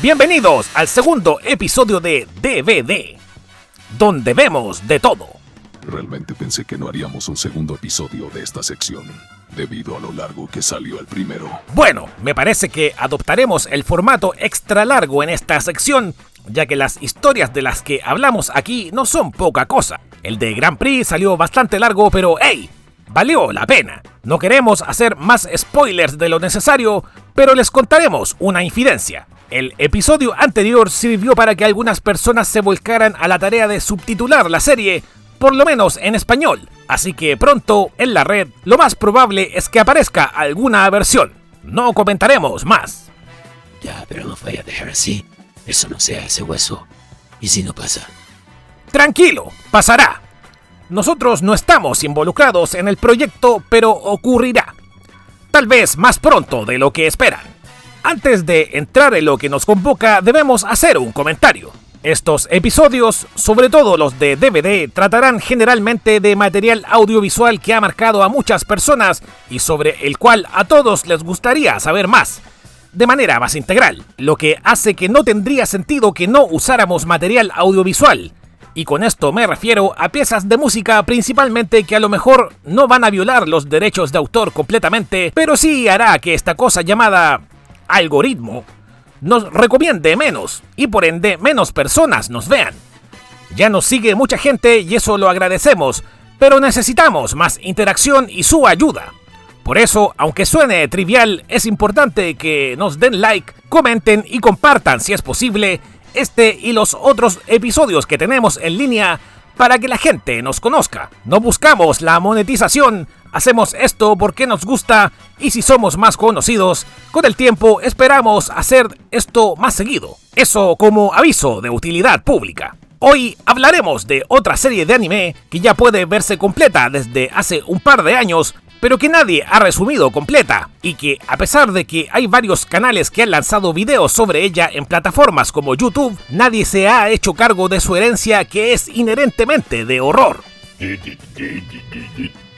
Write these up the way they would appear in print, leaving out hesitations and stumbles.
Bienvenidos al segundo episodio de DVD, donde vemos de todo. Realmente pensé que no haríamos un segundo episodio de esta sección, debido a lo largo que salió el primero. Bueno, me parece que adoptaremos el formato extra largo en esta sección, ya que las historias de las que hablamos aquí no son poca cosa. El de Grand Prix salió bastante largo, pero ¡hey! Valió la pena. No queremos hacer más spoilers de lo necesario, pero les contaremos una infidencia. El episodio anterior sirvió para que algunas personas se volcaran a la tarea de subtitular la serie, por lo menos en español. Así que pronto, en la red, lo más probable es que aparezca alguna versión. No comentaremos más. Ya, pero no vaya a dejar así. Eso no se hace, hueso. ¿Y si no pasa? Tranquilo, pasará. Nosotros no estamos involucrados en el proyecto, pero ocurrirá. Tal vez más pronto de lo que esperan. Antes de entrar en lo que nos convoca, debemos hacer un comentario. Estos episodios, sobre todo los de DVD, tratarán generalmente de material audiovisual que ha marcado a muchas personas y sobre el cual a todos les gustaría saber más, de manera más integral, lo que hace que no tendría sentido que no usáramos material audiovisual. Y con esto me refiero a piezas de música principalmente que a lo mejor no van a violar los derechos de autor completamente, pero sí hará que esta cosa llamada algoritmo nos recomiende menos y por ende menos personas nos vean. Ya nos sigue mucha gente y eso lo agradecemos, pero necesitamos más interacción y su ayuda. Por eso, aunque suene trivial, es importante que nos den like, comenten y compartan si es posible este y los otros episodios que tenemos en línea para que la gente nos conozca. No buscamos la monetización, hacemos esto porque nos gusta y si somos más conocidos, con el tiempo esperamos hacer esto más seguido. Eso como aviso de utilidad pública. Hoy hablaremos de otra serie de anime que ya puede verse completa desde hace un par de años, pero que nadie ha resumido completa, y que a pesar de que hay varios canales que han lanzado videos sobre ella en plataformas como YouTube, nadie se ha hecho cargo de su herencia que es inherentemente de horror.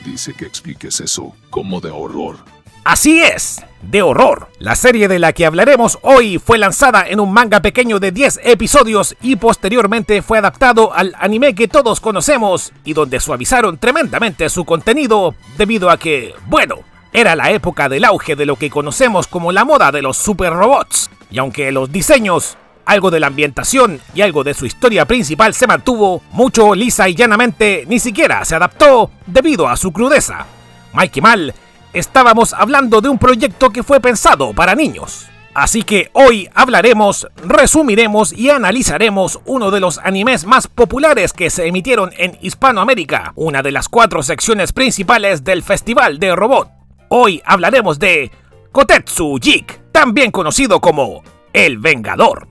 Dice que expliques eso como de horror. Así es, de horror. La serie de la que hablaremos hoy fue lanzada en un manga pequeño de 10 episodios y posteriormente fue adaptado al anime que todos conocemos y donde suavizaron tremendamente su contenido debido a que, bueno, era la época del auge de lo que conocemos como la moda de los super robots. Y aunque los diseños, algo de la ambientación y algo de su historia principal se mantuvo, mucho lisa y llanamente ni siquiera se adaptó debido a su crudeza. Mal que mal, estábamos hablando de un proyecto que fue pensado para niños. Así que hoy hablaremos, resumiremos y analizaremos uno de los animes más populares que se emitieron en Hispanoamérica, una de las 4 secciones principales del Festival de Robot. Hoy hablaremos de Kotetsu Jig, también conocido como El Vengador.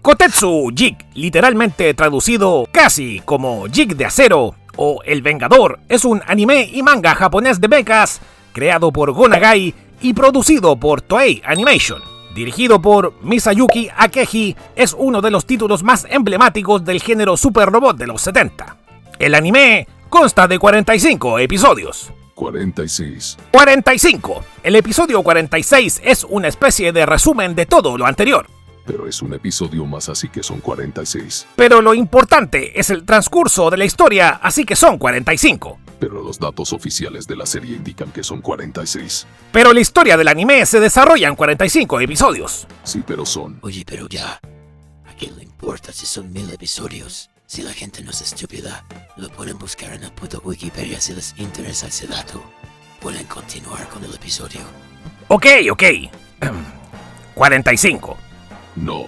Kotetsu Jig, literalmente traducido casi como Jig de acero o El Vengador, es un anime y manga japonés de mechas creado por Go Nagai y producido por Toei Animation. Dirigido por Misayuki Akeji, es uno de los títulos más emblemáticos del género super robot de los 70. El anime consta de 45 episodios. 46. 45. El episodio 46 es una especie de resumen de todo lo anterior. Pero es un episodio más, así que son 46. Pero lo importante es el transcurso de la historia, así que son 45. Pero los datos oficiales de la serie indican que son 46. Pero la historia del anime se desarrolla en 45 episodios. Sí, pero son. Oye, pero ya. ¿A quién le importa si son 1000 episodios? Si la gente no es estúpida, lo pueden buscar en la puta Wikipedia si les interesa ese dato. Pueden continuar con el episodio. Ok. 45. No.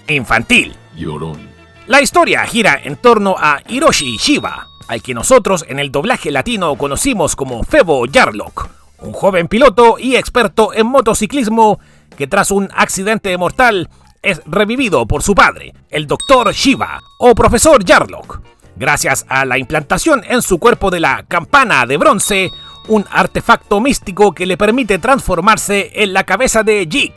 Infantil. Llorón. La historia gira en torno a Hiroshi Shiba, al que nosotros en el doblaje latino conocimos como Febo Yarlock, un joven piloto y experto en motociclismo que tras un accidente mortal es revivido por su padre, el Dr. Shiba o Profesor Yarlock, gracias a la implantación en su cuerpo de la campana de bronce, un artefacto místico que le permite transformarse en la cabeza de Jig,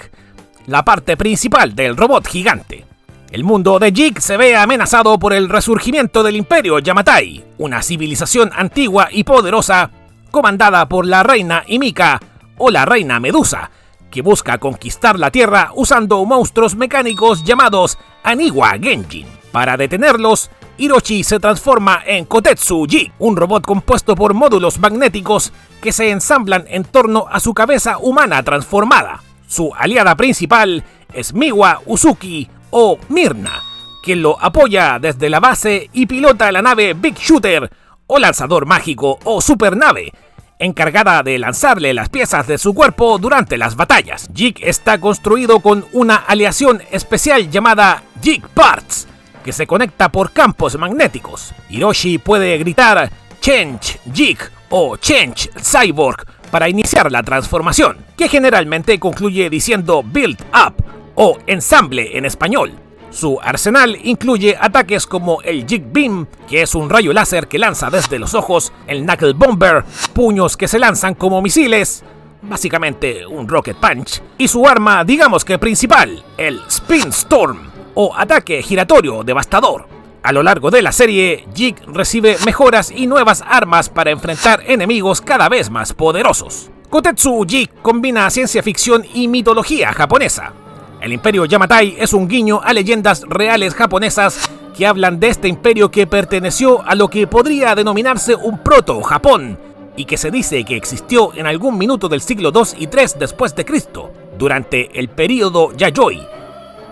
la parte principal del robot gigante. El mundo de Jig se ve amenazado por el resurgimiento del Imperio Yamatai, una civilización antigua y poderosa comandada por la reina Himika o la reina Medusa, que busca conquistar la Tierra usando monstruos mecánicos llamados Aniwa Genjin. Para detenerlos, Hiroshi se transforma en Kotetsu Jig, un robot compuesto por módulos magnéticos que se ensamblan en torno a su cabeza humana transformada. Su aliada principal es Miwa Uzuki o Mirna, quien lo apoya desde la base y pilota la nave Big Shooter o lanzador mágico o supernave, encargada de lanzarle las piezas de su cuerpo durante las batallas. Jig está construido con una aleación especial llamada Jig Parts, que se conecta por campos magnéticos. Hiroshi puede gritar Change Jig o Change Cyborg para iniciar la transformación, que generalmente concluye diciendo Build Up o ensamble en español. Su arsenal incluye ataques como el Jig Beam, que es un rayo láser que lanza desde los ojos, el Knuckle Bomber, puños que se lanzan como misiles, básicamente un Rocket Punch, y su arma, digamos que principal, el Spin Storm, o ataque giratorio devastador. A lo largo de la serie, Jig recibe mejoras y nuevas armas para enfrentar enemigos cada vez más poderosos. Kotetsu Jig combina ciencia ficción y mitología japonesa. El Imperio Yamatai es un guiño a leyendas reales japonesas que hablan de este imperio que perteneció a lo que podría denominarse un proto-Japón y que se dice que existió en algún minuto del siglo II y III después de Cristo, durante el período Yayoi,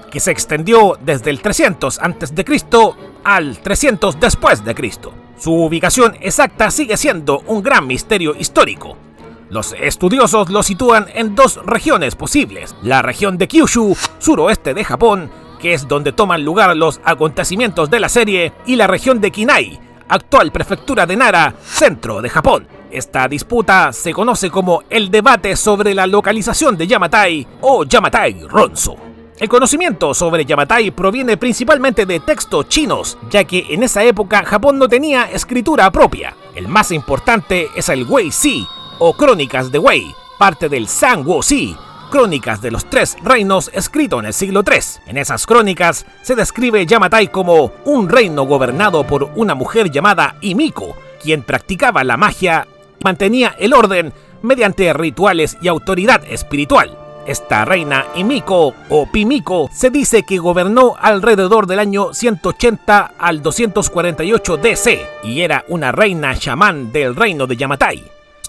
que se extendió desde el 300 a.C. al 300 después de Cristo. Su ubicación exacta sigue siendo un gran misterio histórico. Los estudiosos lo sitúan en dos regiones posibles: la región de Kyushu, suroeste de Japón, que es donde toman lugar los acontecimientos de la serie, y la región de Kinai, actual prefectura de Nara, centro de Japón. Esta disputa se conoce como el debate sobre la localización de Yamatai o Yamatai Ronso. El conocimiento sobre Yamatai proviene principalmente de textos chinos, ya que en esa época Japón no tenía escritura propia. El más importante es el Wei Si, o Crónicas de Wei, parte del Sanguo Si, Crónicas de los Tres Reinos, escrito en el siglo III. En esas crónicas se describe Yamatai como un reino gobernado por una mujer llamada Himiko, quien practicaba la magia y mantenía el orden mediante rituales y autoridad espiritual. Esta reina Himiko o Pimiko se dice que gobernó alrededor del año 180 al 248 DC y era una reina chamán del reino de Yamatai.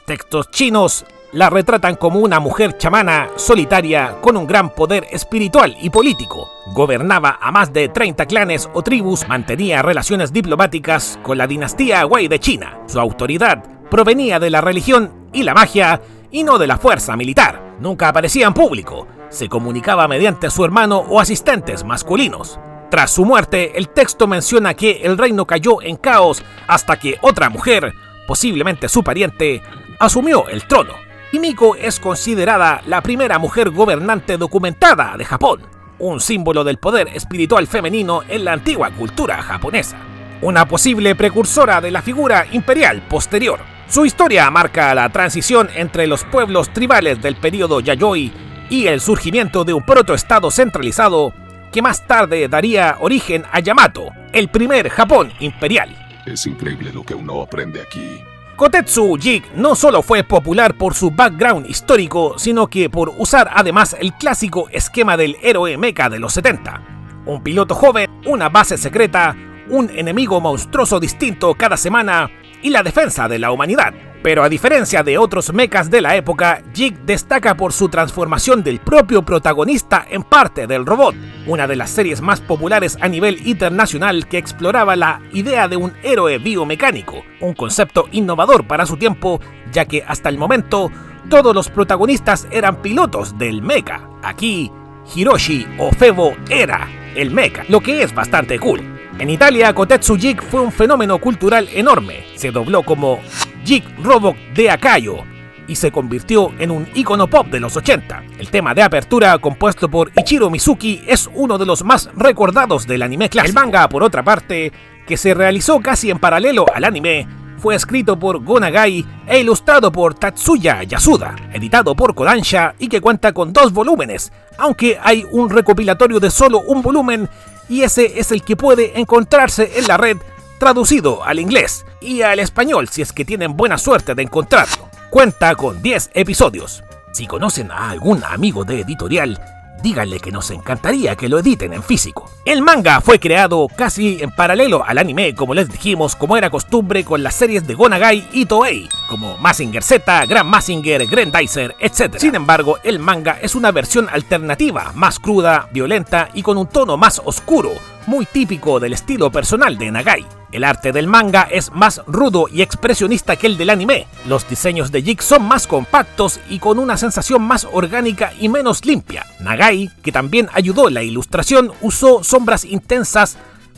Textos chinos la retratan como una mujer chamana solitaria con un gran poder espiritual y político. Gobernaba a más de 30 clanes o tribus, mantenía relaciones diplomáticas con la dinastía Wei de China. Su autoridad provenía de la religión y la magia y no de la fuerza militar. Nunca aparecía en público, se comunicaba mediante su hermano o asistentes masculinos. Tras su muerte, el texto menciona que el reino cayó en caos hasta que otra mujer, posiblemente su pariente, asumió el trono. Himiko es considerada la primera mujer gobernante documentada de Japón, un símbolo del poder espiritual femenino en la antigua cultura japonesa, una posible precursora de la figura imperial posterior. Su historia marca la transición entre los pueblos tribales del período Yayoi y el surgimiento de un protoestado centralizado que más tarde daría origen a Yamato, el primer Japón imperial. Es increíble lo que uno aprende aquí. Kotetsu Jig no solo fue popular por su background histórico, sino que por usar además el clásico esquema del héroe mecha de los 70. Un piloto joven, una base secreta, un enemigo monstruoso distinto cada semana y la defensa de la humanidad. Pero a diferencia de otros mechas de la época, Jig destaca por su transformación del propio protagonista en parte del robot, una de las series más populares a nivel internacional que exploraba la idea de un héroe biomecánico, un concepto innovador para su tiempo, ya que hasta el momento todos los protagonistas eran pilotos del mecha. Aquí, Hiroshi o Febo era el mecha, lo que es bastante cool. En Italia, Kotetsu Jig fue un fenómeno cultural enorme, se dobló como Jig Robot de Akayo y se convirtió en un ícono pop de los 80. El tema de apertura, compuesto por Ichiro Mizuki, es uno de los más recordados del anime clásico. El manga, por otra parte, que se realizó casi en paralelo al anime, fue escrito por Go Nagai e ilustrado por Tatsuya Yasuda, editado por Kodansha y que cuenta con 2 volúmenes, aunque hay un recopilatorio de solo un volumen y ese es el que puede encontrarse en la red traducido al inglés y al español si es que tienen buena suerte de encontrarlo. Cuenta con 10 episodios. Si conocen a algún amigo de editorial, díganle que nos encantaría que lo editen en físico. El manga fue creado casi en paralelo al anime, como les dijimos, como era costumbre con las series de Go Nagai y Toei, como Mazinger Z, Grand Mazinger, Grendizer, etc. Sin embargo, el manga es una versión alternativa, más cruda, violenta y con un tono más oscuro, muy típico del estilo personal de Nagai. El arte del manga es más rudo y expresionista que el del anime. Los diseños de Jig son más compactos y con una sensación más orgánica y menos limpia. Nagai, que también ayudó en la ilustración, usó sombras intensas,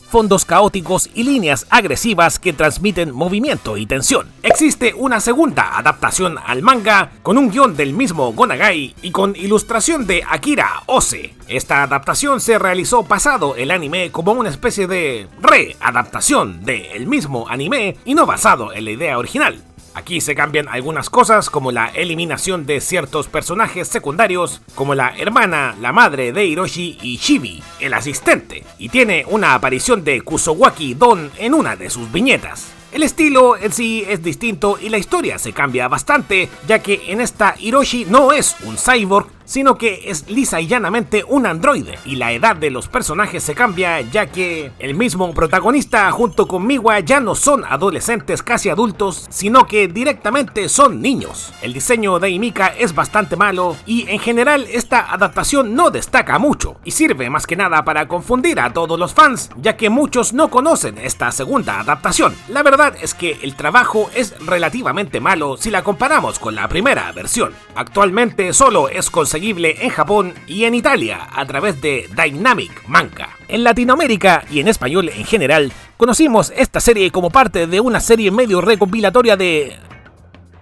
fondos caóticos y líneas agresivas que transmiten movimiento y tensión. Existe una segunda adaptación al manga con un guión del mismo Go Nagai y con ilustración de Akira Ose. Esta adaptación se realizó pasado el anime como una especie de readaptación del mismo anime y no basado en la idea original. Aquí se cambian algunas cosas como la eliminación de ciertos personajes secundarios como la hermana, la madre de Hiroshi y Chibi, el asistente, y tiene una aparición de Kusowaki Don en una de sus viñetas. El estilo en sí es distinto y la historia se cambia bastante, ya que en esta Hiroshi no es un cyborg, sino que es lisa y llanamente un androide, y la edad de los personajes se cambia ya que el mismo protagonista junto con Miwa ya no son adolescentes casi adultos, sino que directamente son niños. El diseño de Himika es bastante malo y en general esta adaptación no destaca mucho y sirve más que nada para confundir a todos los fans, ya que muchos no conocen esta segunda adaptación. La verdad es que el trabajo es relativamente malo si la comparamos con la primera versión. Actualmente solo es conseguible en Japón y en Italia a través de Dynamic Manga. En Latinoamérica y en español en general, conocimos esta serie como parte de una serie medio recopilatoria de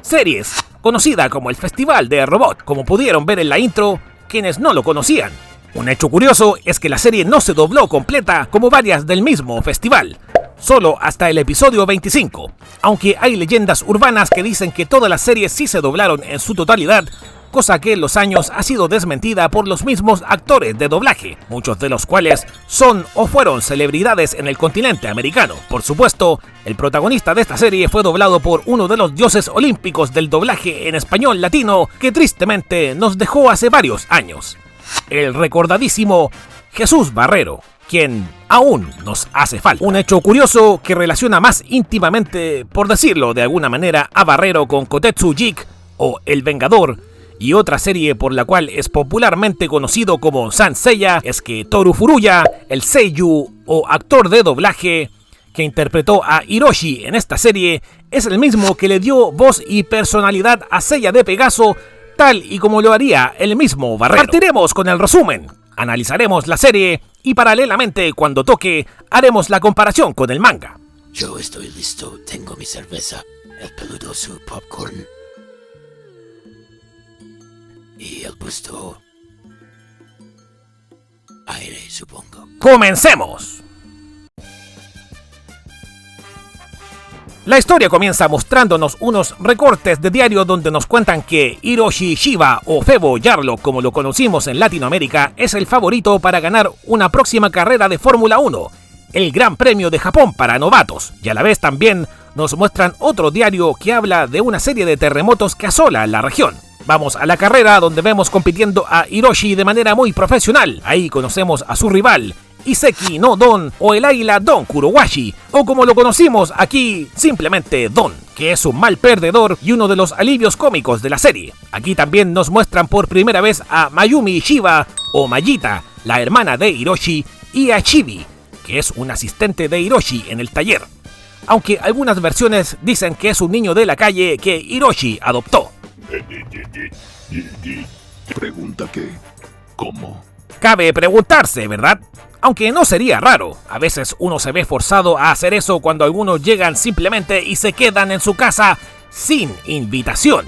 series, conocida como el Festival de Robot, como pudieron ver en la intro quienes no lo conocían. Un hecho curioso es que la serie no se dobló completa como varias del mismo festival, solo hasta el episodio 25, aunque hay leyendas urbanas que dicen que todas las series sí se doblaron en su totalidad, cosa que en los años ha sido desmentida por los mismos actores de doblaje, muchos de los cuales son o fueron celebridades en el continente americano. Por supuesto, el protagonista de esta serie fue doblado por uno de los dioses olímpicos del doblaje en español latino que tristemente nos dejó hace varios años, el recordadísimo Jesús Barrero, quien aún nos hace falta. Un hecho curioso que relaciona más íntimamente, por decirlo de alguna manera, a Barrero con Kotetsu Jig o El Vengador, y otra serie por la cual es popularmente conocido como Saint Seiya, es que Toru Furuya, el seiyuu o actor de doblaje que interpretó a Hiroshi en esta serie, es el mismo que le dio voz y personalidad a Seiya de Pegaso, tal y como lo haría el mismo Barrero. Partiremos con el resumen, analizaremos la serie y paralelamente, cuando toque, haremos la comparación con el manga. Yo estoy listo, tengo mi cerveza, el peludoso popcorn y el puesto aire, supongo. ¡Comencemos! La historia comienza mostrándonos unos recortes de diario donde nos cuentan que Hiroshi Shiba, o Febo Yarlock como lo conocimos en Latinoamérica, es el favorito para ganar una próxima carrera de Fórmula 1, el Gran Premio de Japón para novatos, y a la vez también nos muestran otro diario que habla de una serie de terremotos que asola la región. Vamos a la carrera, donde vemos compitiendo a Hiroshi de manera muy profesional. Ahí conocemos a su rival, Iseki no Don, o el águila Don Kurowashi, o como lo conocimos aquí, simplemente Don, que es un mal perdedor y uno de los alivios cómicos de la serie. Aquí también nos muestran por primera vez a Mayumi Shiba, o Mayita, la hermana de Hiroshi, y a Chibi, que es un asistente de Hiroshi en el taller. Aunque algunas versiones dicen que es un niño de la calle que Hiroshi adoptó. Pregunta que, ¿cómo? Cabe preguntarse, ¿verdad? Aunque no sería raro, a veces uno se ve forzado a hacer eso cuando algunos llegan simplemente y se quedan en su casa sin invitación.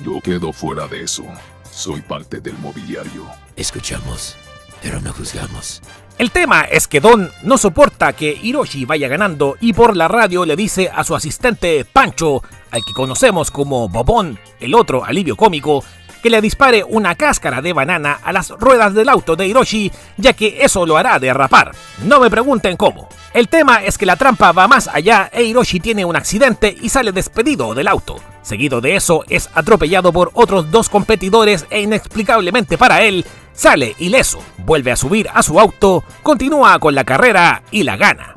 Yo quedo fuera de eso. Soy parte del mobiliario. Escuchamos, pero no juzgamos. El tema es que Don no soporta que Hiroshi vaya ganando y por la radio le dice a su asistente Pancho, al que conocemos como Bobón, el otro alivio cómico, que le dispare una cáscara de banana a las ruedas del auto de Hiroshi, ya que eso lo hará derrapar. No me pregunten cómo. El tema es que la trampa va más allá e Hiroshi tiene un accidente y sale despedido del auto. Seguido de eso es atropellado por otros dos competidores e inexplicablemente para él, sale ileso, vuelve a subir a su auto, continúa con la carrera y la gana.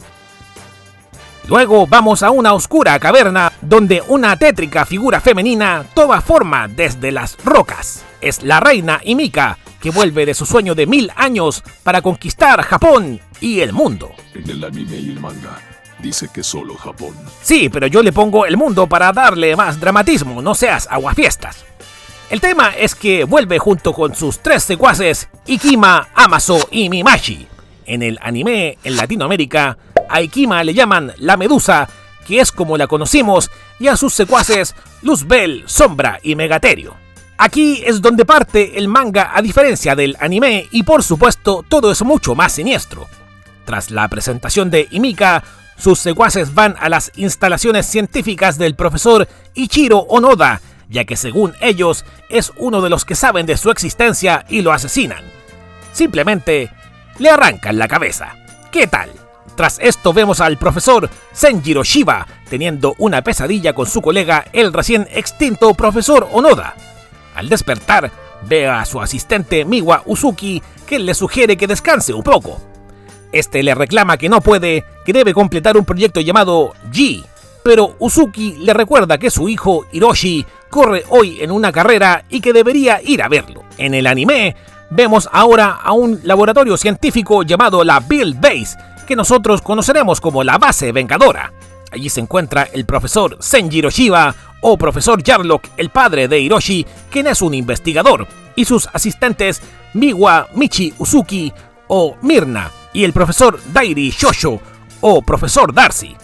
Luego vamos a una oscura caverna donde una tétrica figura femenina toma forma desde las rocas. Es la reina Himika, que vuelve de su sueño de 1000 años para conquistar Japón y el mundo. En el anime y el manga dice que solo Japón. Sí, pero yo le pongo el mundo para darle más dramatismo, no seas aguafiestas. El tema es que vuelve junto con sus 3 secuaces, Ikima, Amazo y Mimashi. En el anime, en Latinoamérica, a Ikima le llaman la Medusa, que es como la conocimos, y a sus secuaces Luzbel, Sombra y Megaterio. Aquí es donde parte el manga a diferencia del anime y por supuesto todo es mucho más siniestro. Tras la presentación de Himika, sus secuaces van a las instalaciones científicas del profesor Ichiro Onoda, ya que según ellos es uno de los que saben de su existencia y lo asesinan. Simplemente le arrancan la cabeza. ¿Qué tal? Tras esto vemos al profesor Senjiro Shiba teniendo una pesadilla con su colega, el recién extinto profesor Onoda. Al despertar, ve a su asistente Miwa Uzuki, que le sugiere que descanse un poco. Este le reclama que no puede, que debe completar un proyecto llamado G, pero Uzuki le recuerda que su hijo Hiroshi corre hoy en una carrera y que debería ir a verlo. En el anime, vemos ahora a un laboratorio científico llamado la Build Base, que nosotros conoceremos como la Base Vengadora. Allí se encuentra el profesor Senjiro Shiba, o profesor Jarlock, el padre de Hiroshi, quien es un investigador, y sus asistentes Miwa Michi Uzuki, o Mirna, y el profesor Dairi Shosho, o profesor Darcy.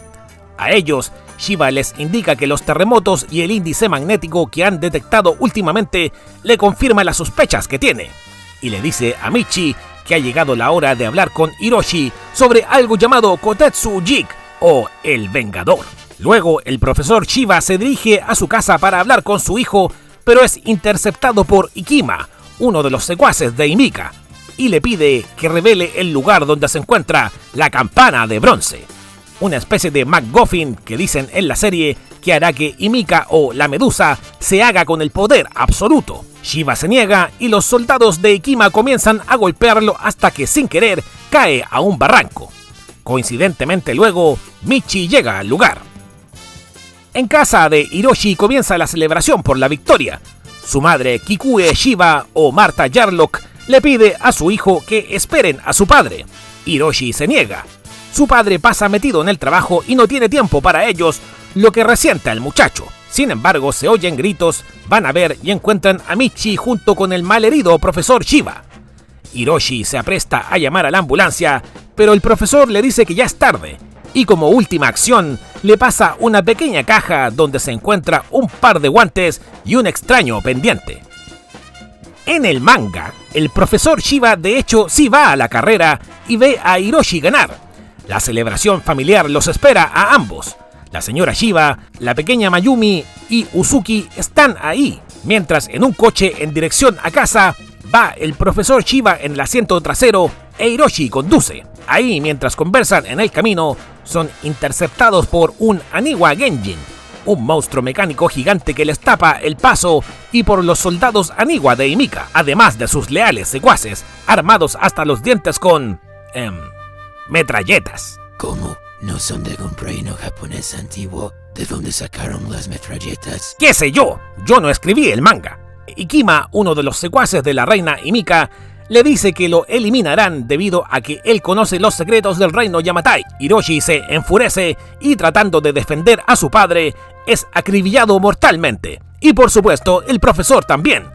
A ellos, Shiba les indica que los terremotos y el índice magnético que han detectado últimamente le confirman las sospechas que tiene, y le dice a Michi que ha llegado la hora de hablar con Hiroshi sobre algo llamado Kotetsu Jig, o el Vengador. Luego, el profesor Shiba se dirige a su casa para hablar con su hijo, pero es interceptado por Ikima, uno de los secuaces de Himika, y le pide que revele el lugar donde se encuentra la campana de bronce, una especie de MacGuffin que dicen en la serie que hará que Himika o la Medusa se haga con el poder absoluto. Shiba se niega y los soldados de Ikima comienzan a golpearlo hasta que sin querer cae a un barranco. Coincidentemente luego, Michi llega al lugar. En casa de Hiroshi comienza la celebración por la victoria. Su madre Kikue Shiba o Marta Jarlock le pide a su hijo que esperen a su padre. Hiroshi se niega. Su padre pasa metido en el trabajo y no tiene tiempo para ellos, lo que resiente al muchacho. Sin embargo, se oyen gritos, van a ver y encuentran a Michi junto con el malherido profesor Shiba. Hiroshi se apresta a llamar a la ambulancia, pero el profesor le dice que ya es tarde, y como última acción, le pasa una pequeña caja donde se encuentra un par de guantes y un extraño pendiente. En el manga, el profesor Shiba de hecho sí va a la carrera y ve a Hiroshi ganar. La celebración familiar los espera a ambos. La señora Shiba, la pequeña Mayumi y Uzuki están ahí, mientras en un coche en dirección a casa va el profesor Shiba en el asiento trasero e Hiroshi conduce. Ahí, mientras conversan en el camino, son interceptados por un Aniwa Genjin, un monstruo mecánico gigante que les tapa el paso, y por los soldados Aniwa de Himika, además de sus leales secuaces, armados hasta los dientes con... metralletas. ¿Cómo? ¿No son de algún reino japonés antiguo? ¿De dónde sacaron las metralletas? ¿Qué sé yo? Yo no escribí el manga. Ikima, uno de los secuaces de la reina Himika, le dice que lo eliminarán debido a que él conoce los secretos del reino Yamatai. Hiroshi se enfurece y, tratando de defender a su padre, es acribillado mortalmente. Y por supuesto, el profesor también.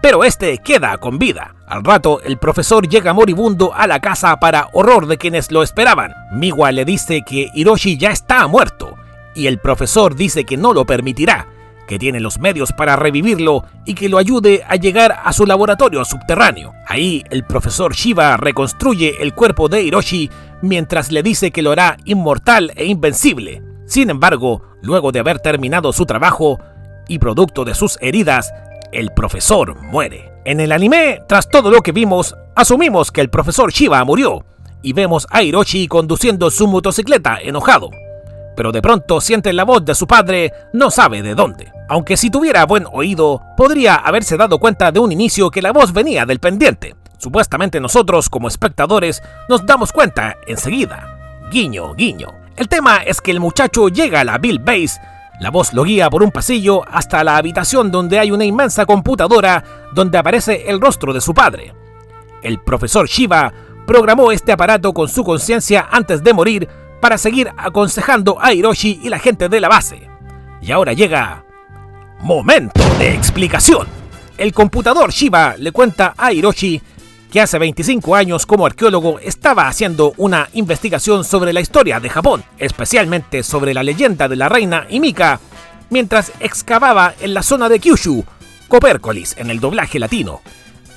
Pero este queda con vida. Al rato, el profesor llega moribundo a la casa para horror de quienes lo esperaban. Miwa le dice que Hiroshi ya está muerto, y el profesor dice que no lo permitirá, que tiene los medios para revivirlo y que lo ayude a llegar a su laboratorio subterráneo. Ahí, el profesor Shiba reconstruye el cuerpo de Hiroshi mientras le dice que lo hará inmortal e invencible. Sin embargo, luego de haber terminado su trabajo y producto de sus heridas, el profesor muere. En el anime, tras todo lo que vimos, asumimos que el profesor Shiba murió y vemos a Hiroshi conduciendo su motocicleta enojado. Pero de pronto siente la voz de su padre, no sabe de dónde. Aunque si tuviera buen oído, podría haberse dado cuenta de un inicio que la voz venía del pendiente. Supuestamente nosotros, como espectadores, nos damos cuenta enseguida. Guiño, guiño. El tema es que el muchacho llega a la Bill Base. La voz lo guía por un pasillo hasta la habitación donde hay una inmensa computadora donde aparece el rostro de su padre. El profesor Shiba programó este aparato con su conciencia antes de morir para seguir aconsejando a Hiroshi y la gente de la base. Y ahora llega... ¡momento de explicación! El computador Shiba le cuenta a Hiroshi que hace 25 años como arqueólogo estaba haciendo una investigación sobre la historia de Japón, especialmente sobre la leyenda de la reina Himika, mientras excavaba en la zona de Kyushu, Copércolis en el doblaje latino.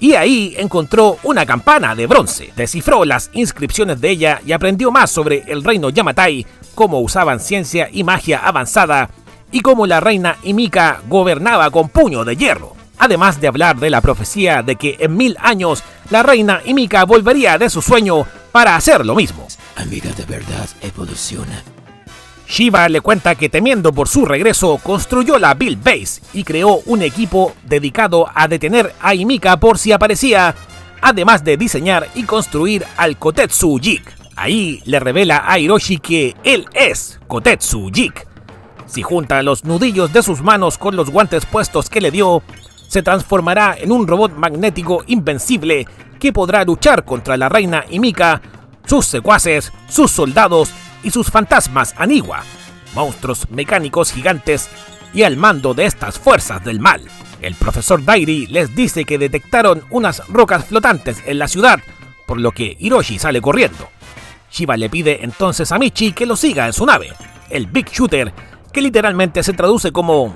Y ahí encontró una campana de bronce, descifró las inscripciones de ella y aprendió más sobre el reino Yamatai, cómo usaban ciencia y magia avanzada y cómo la reina Himika gobernaba con puño de hierro. Además de hablar de la profecía de que en 1000 años la reina Himika volvería de su sueño para hacer lo mismo. Amiga de verdad evoluciona. Shiba le cuenta que temiendo por su regreso construyó la Bill Base y creó un equipo dedicado a detener a Himika por si aparecía, además de diseñar y construir al Kotetsu Jig. Ahí le revela a Hiroshi que él es Kotetsu Jig. Si junta los nudillos de sus manos con los guantes puestos que le dio, se transformará en un robot magnético invencible que podrá luchar contra la reina Himika, sus secuaces, sus soldados y sus fantasmas Aniwa, monstruos mecánicos gigantes, y al mando de estas fuerzas del mal. El profesor Dairi les dice que detectaron unas rocas flotantes en la ciudad, por lo que Hiroshi sale corriendo. Shiba le pide entonces a Michi que lo siga en su nave, el Big Shooter, que literalmente se traduce como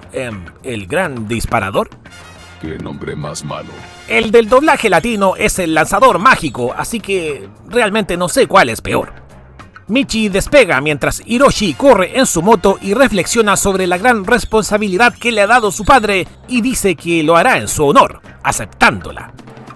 el gran disparador. ¡Qué nombre más malo! El del doblaje latino es el lanzador mágico, así que realmente no sé cuál es peor. Michi despega mientras Hiroshi corre en su moto y reflexiona sobre la gran responsabilidad que le ha dado su padre y dice que lo hará en su honor, aceptándola.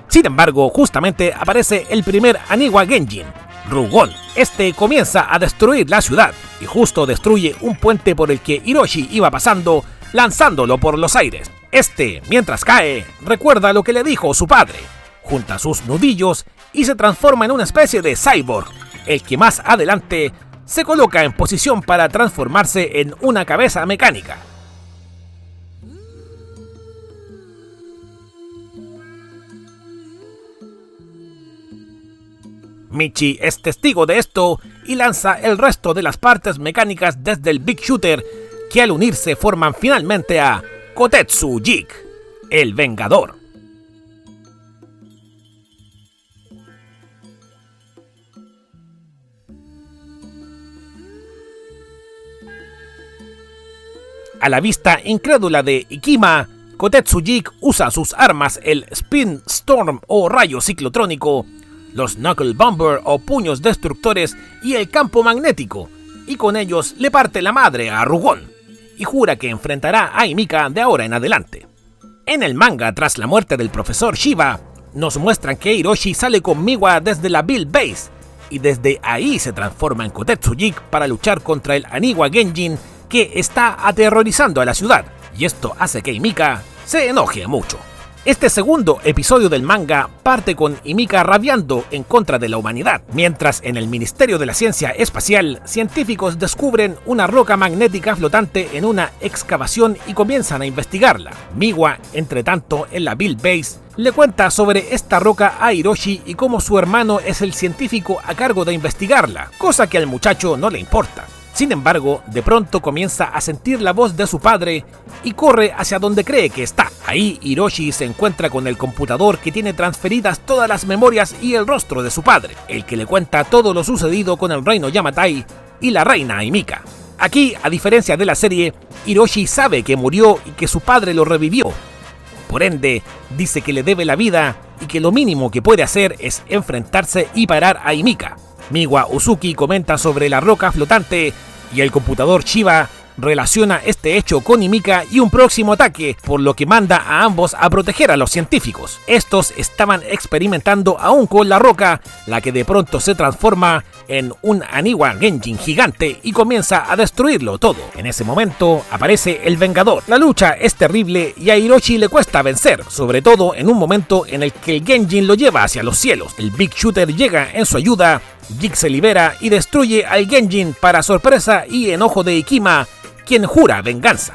Sin embargo, justamente aparece el primer Aniwa Genjin, Rugon. Este comienza a destruir la ciudad y justo destruye un puente por el que Hiroshi iba pasando, lanzándolo por los aires. Este, mientras cae, recuerda lo que le dijo su padre, junta sus nudillos y se transforma en una especie de cyborg, el que más adelante se coloca en posición para transformarse en una cabeza mecánica. Michi es testigo de esto y lanza el resto de las partes mecánicas desde el Big Shooter, que al unirse forman finalmente a Kotetsu Jig, el Vengador. A la vista incrédula de Ikima, Kotetsu Jig usa sus armas, el Spin Storm o rayo ciclotrónico, los Knuckle Bomber o puños destructores y el campo magnético, y con ellos le parte la madre a Rugon, y jura que enfrentará a Himika de ahora en adelante. En el manga, tras la muerte del profesor Shiba, nos muestran que Hiroshi sale con Miwa desde la Bill Base y desde ahí se transforma en Kotetsu Geek para luchar contra el Aniwa Genjin que está aterrorizando a la ciudad, y esto hace que Himika se enoje mucho. Este segundo episodio del manga parte con Himika rabiando en contra de la humanidad, mientras en el Ministerio de la Ciencia Espacial, científicos descubren una roca magnética flotante en una excavación y comienzan a investigarla. Miwa, entre tanto, en la Bill Base, le cuenta sobre esta roca a Hiroshi y cómo su hermano es el científico a cargo de investigarla, cosa que al muchacho no le importa. Sin embargo, de pronto comienza a sentir la voz de su padre y corre hacia donde cree que está. Ahí Hiroshi se encuentra con el computador que tiene transferidas todas las memorias y el rostro de su padre, el que le cuenta todo lo sucedido con el reino Yamatai y la reina Himika. Aquí, a diferencia de la serie, Hiroshi sabe que murió y que su padre lo revivió. Por ende, dice que le debe la vida y que lo mínimo que puede hacer es enfrentarse y parar a Himika. Miwa Uzuki comenta sobre la roca flotante y el computador Shiba relaciona este hecho con Himika y un próximo ataque, por lo que manda a ambos a proteger a los científicos. Estos estaban experimentando aún con la roca, la que de pronto se transforma en un Aniwa Genjin gigante y comienza a destruirlo todo. En ese momento aparece el Vengador. La lucha es terrible y a Hiroshi le cuesta vencer, sobre todo en un momento en el que el Genjin lo lleva hacia los cielos. El Big Shooter llega en su ayuda, Geek se libera y destruye al Genjin para sorpresa y enojo de Ikima, quien jura venganza,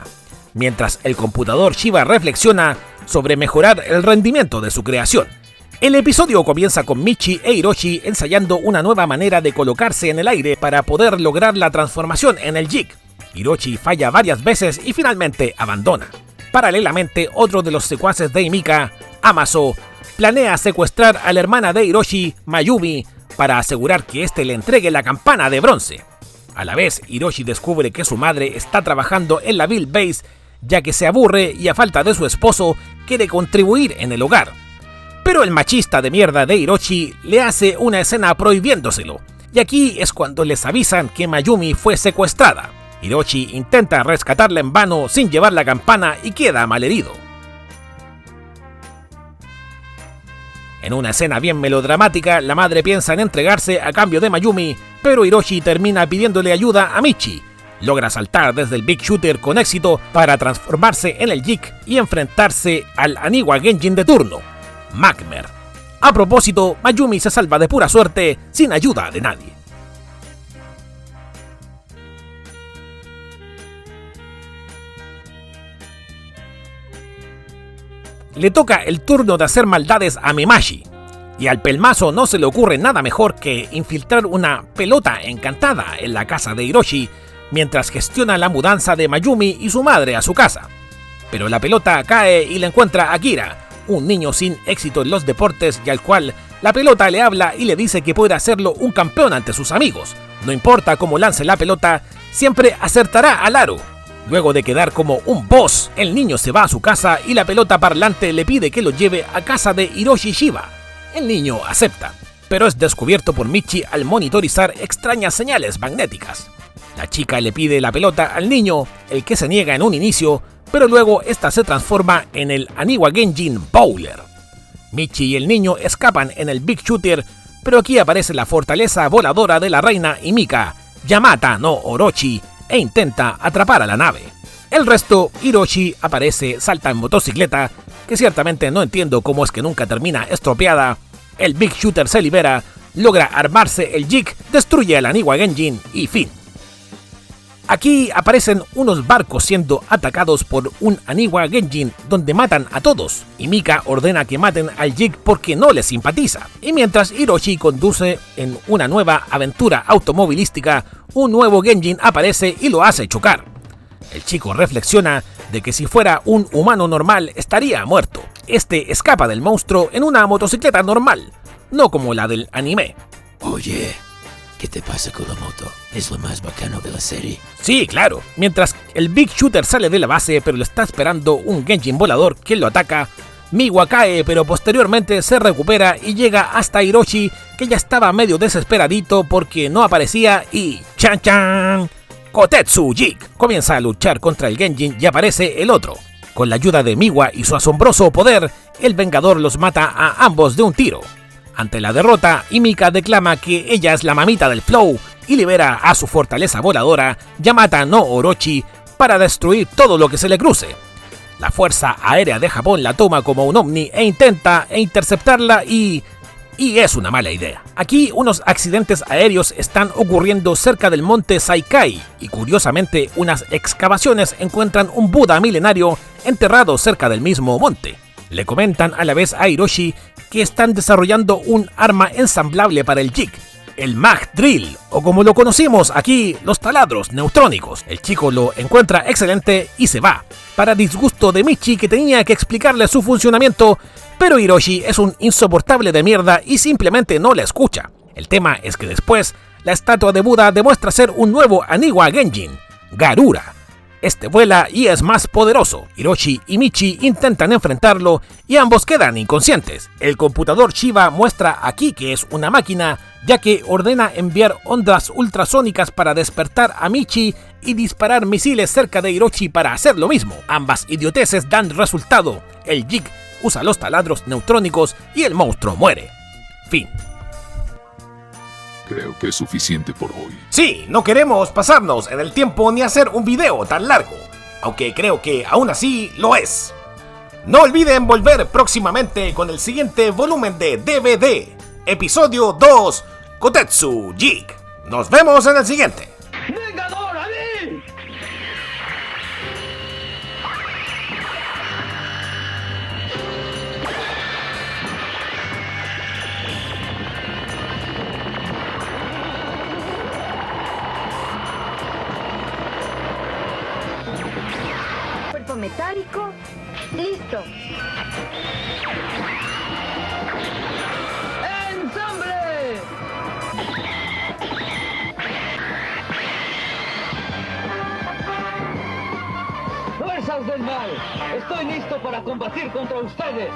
mientras el computador Shiba reflexiona sobre mejorar el rendimiento de su creación. El episodio comienza con Michi e Hiroshi ensayando una nueva manera de colocarse en el aire para poder lograr la transformación en el Geek. Hiroshi falla varias veces y finalmente abandona. Paralelamente, otro de los secuaces de Himika, Amaso, planea secuestrar a la hermana de Hiroshi, Mayumi, para asegurar que éste le entregue la campana de bronce. A la vez, Hiroshi descubre que su madre está trabajando en la Bill Base, ya que se aburre y a falta de su esposo, quiere contribuir en el hogar. Pero el machista de mierda de Hiroshi le hace una escena prohibiéndoselo, y aquí es cuando les avisan que Mayumi fue secuestrada. Hiroshi intenta rescatarla en vano sin llevar la campana y queda malherido. En una escena bien melodramática, la madre piensa en entregarse a cambio de Mayumi, pero Hiroshi termina pidiéndole ayuda a Michi. Logra saltar desde el Big Shooter con éxito para transformarse en el Geek y enfrentarse al Aniwa Genjin de turno, Magmer. A propósito, Mayumi se salva de pura suerte, sin ayuda de nadie. Le toca el turno de hacer maldades a Memashi, y al pelmazo no se le ocurre nada mejor que infiltrar una pelota encantada en la casa de Hiroshi mientras gestiona la mudanza de Mayumi y su madre a su casa. Pero la pelota cae y la encuentra Akira, un niño sin éxito en los deportes y al cual la pelota le habla y le dice que puede hacerlo un campeón ante sus amigos. No importa cómo lance la pelota, siempre acertará al aro. Luego de quedar como un boss, el niño se va a su casa y la pelota parlante le pide que lo lleve a casa de Hiroshi Shiba. El niño acepta, pero es descubierto por Michi al monitorizar extrañas señales magnéticas. La chica le pide la pelota al niño, el que se niega en un inicio, pero luego esta se transforma en el Aniwa Genjin Bowler. Michi y el niño escapan en el Big Shooter, pero aquí aparece la fortaleza voladora de la reina Himika, Yamata no Orochi, e intenta atrapar a la nave. El resto, Hiroshi aparece, salta en motocicleta, que ciertamente no entiendo cómo es que nunca termina estropeada. El Big Shooter se libera, logra armarse el Geek, destruye al Aniwa Genjin y fin. Aquí aparecen unos barcos siendo atacados por un Aniwa Genjin donde matan a todos. Himika ordena que maten al Geek porque no les simpatiza. Y mientras Hiroshi conduce en una nueva aventura automovilística, un nuevo Genjin aparece y lo hace chocar. El chico reflexiona de que si fuera un humano normal estaría muerto. Este escapa del monstruo en una motocicleta normal, no como la del anime. Oye, ¿qué te pasa con la moto? Es lo más bacano de la serie. Sí, claro. Mientras el Big Shooter sale de la base, pero lo está esperando un Genjin volador que lo ataca, Miwa cae, pero posteriormente se recupera y llega hasta Hiroshi, que ya estaba medio desesperadito porque no aparecía y ¡chan chan! Kotetsu Geek comienza a luchar contra el Genjin y aparece el otro. Con la ayuda de Miwa y su asombroso poder, el Vengador los mata a ambos de un tiro. Ante la derrota, Himika declama que ella es la mamita del flow y libera a su fortaleza voladora, Yamata no Orochi, para destruir todo lo que se le cruce. La Fuerza Aérea de Japón la toma como un ovni e intenta interceptarla y es una mala idea. Aquí unos accidentes aéreos están ocurriendo cerca del monte Saikai y curiosamente unas excavaciones encuentran un Buda milenario enterrado cerca del mismo monte. Le comentan a la vez a Hiroshi que están desarrollando un arma ensamblable para el Jig, el Mag Drill, o como lo conocimos aquí, los taladros neutrónicos. El chico lo encuentra excelente y se va, para disgusto de Michi, que tenía que explicarle su funcionamiento, pero Hiroshi es un insoportable de mierda y simplemente no le escucha. El tema es que después, la estatua de Buda demuestra ser un nuevo Aniwa Genjin, Garura. Este vuela y es más poderoso. Hiroshi y Michi intentan enfrentarlo y ambos quedan inconscientes. El computador Shiva muestra aquí que es una máquina, ya que ordena enviar ondas ultrasónicas para despertar a Michi y disparar misiles cerca de Hiroshi para hacer lo mismo. Ambas idioteces dan resultado. El Jig usa los taladros neutrónicos y el monstruo muere. Fin. Creo que es suficiente por hoy. Sí, no queremos pasarnos en el tiempo ni hacer un video tan largo, aunque creo que aún así lo es. No olviden volver próximamente con el siguiente volumen de DVD, episodio 2, Kotetsu Jig. Nos vemos en el siguiente. ¡Vengador Ali! Cuerpo metálico, listo. ¡Ensamble! ¡Fuerzas del mal! Estoy listo para combatir contra ustedes.